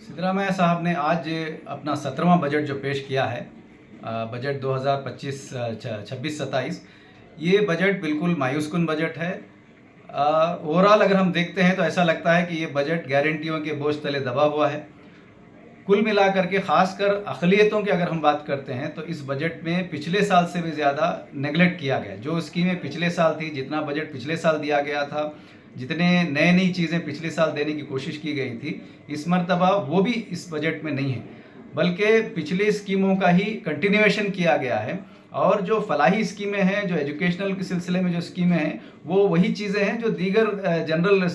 सिद्धरामैया साहब ने आज अपना 17वां बजट जो पेश किया है, बजट 2025-26-27, ये बजट बिल्कुल मायूस कुन बजट है। ओवरऑल अगर हम देखते हैं तो ऐसा लगता है कि ये बजट गारंटियों के बोझ तले दबा हुआ है। कुल मिलाकर के ख़ासकर अक़लियतों की अगर हम बात करते हैं तो इस बजट में पिछले साल से भी ज़्यादा नेगलेक्ट किया गया। जो स्कीमें पिछले साल थी, जितना बजट पिछले साल दिया गया था, जितने नई चीज़ें पिछले साल देने की कोशिश की गई थी, इस मर्तबा वो भी इस बजट में नहीं है, बल्कि पिछली स्कीमों का ही कंटिन्यूएशन किया गया है। और जो फलाही स्कीमें हैं, जो एजुकेशनल के सिलसिले में जो स्कीमें हैं, वो वही चीज़ें हैं जो दीगर जनरल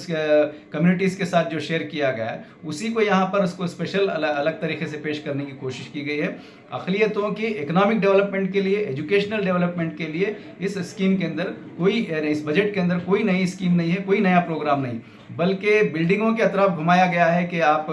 कम्युनिटीज़ के साथ जो शेयर किया गया है, उसी को यहाँ पर उसको स्पेशल अलग तरीके से पेश करने की कोशिश की गई है। अक़लियतों की इकोनॉमिक डेवलपमेंट के लिए, एजुकेशनल डेवलपमेंट के लिए इस स्कीम के अंदर इस बजट के अंदर कोई नई स्कीम नहीं है, कोई नया प्रोग्राम नहीं, बल्कि बिल्डिंगों के अतराफ घुमाया गया है कि आप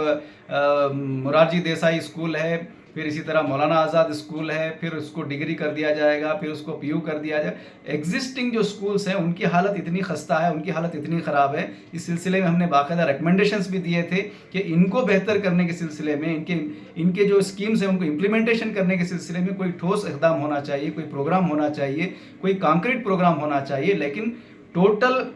मोरारजी देसाई स्कूल है, फिर इसी तरह मौलाना आज़ाद स्कूल है, फिर उसको डिग्री कर दिया जाएगा, फिर उसको पीयू कर दिया जाए। एग्जिस्टिंग जो स्कूल्स हैं उनकी हालत इतनी खस्ता है, उनकी हालत इतनी ख़राब है, इस सिलसिले में हमने बाकायदा रिकमेंडेशंस भी दिए थे कि इनको बेहतर करने के सिलसिले में, इनके जो स्कीम्स हैं उनको इम्प्लीमेंटेशन करने के सिलसिले में कोई ठोस इक़दाम होना चाहिए, कोई प्रोग्राम होना चाहिए, कोई कॉन्क्रीट प्रोग्राम होना चाहिए। लेकिन टोटल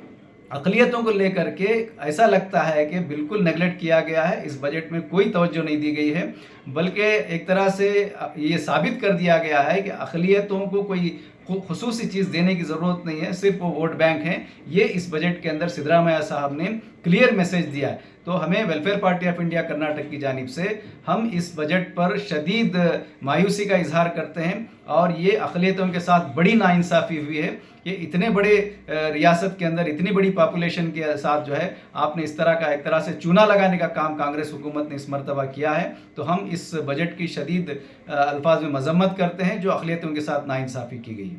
अक़लियतों को लेकर के ऐसा लगता है कि बिल्कुल नेगलेक्ट किया गया है। इस बजट में कोई तवज्जो नहीं दी गई है, बल्कि एक तरह से ये साबित कर दिया गया है कि अक़लियतों को कोई ख़ुसूसी चीज़ देने की ज़रूरत नहीं है, सिर्फ वो वोट बैंक हैं। ये इस बजट के अंदर सिद्धरामैया साहब ने क्लियर मैसेज दिया है। तो हमें welfare party of India Karnataka की जानिब से हम इस बजट पर शदीद मायूसी का इजहार करते हैं, और ये अक़लियतों के साथ बड़ी नाइंसाफ़ी हुई है कि इतने बड़े रियासत के अंदर इतनी बड़ी पॉपुलेशन के साथ जो है आपने इस तरह का एक तरह से चूना लगाने का काम कांग्रेस हुकूमत ने इस मरतबा किया है। तो हम इस बजट की शदीद अल्फाज में मज़म्मत करते हैं जो अक़लियतों के साथ नाइंसाफ़ी की गई है।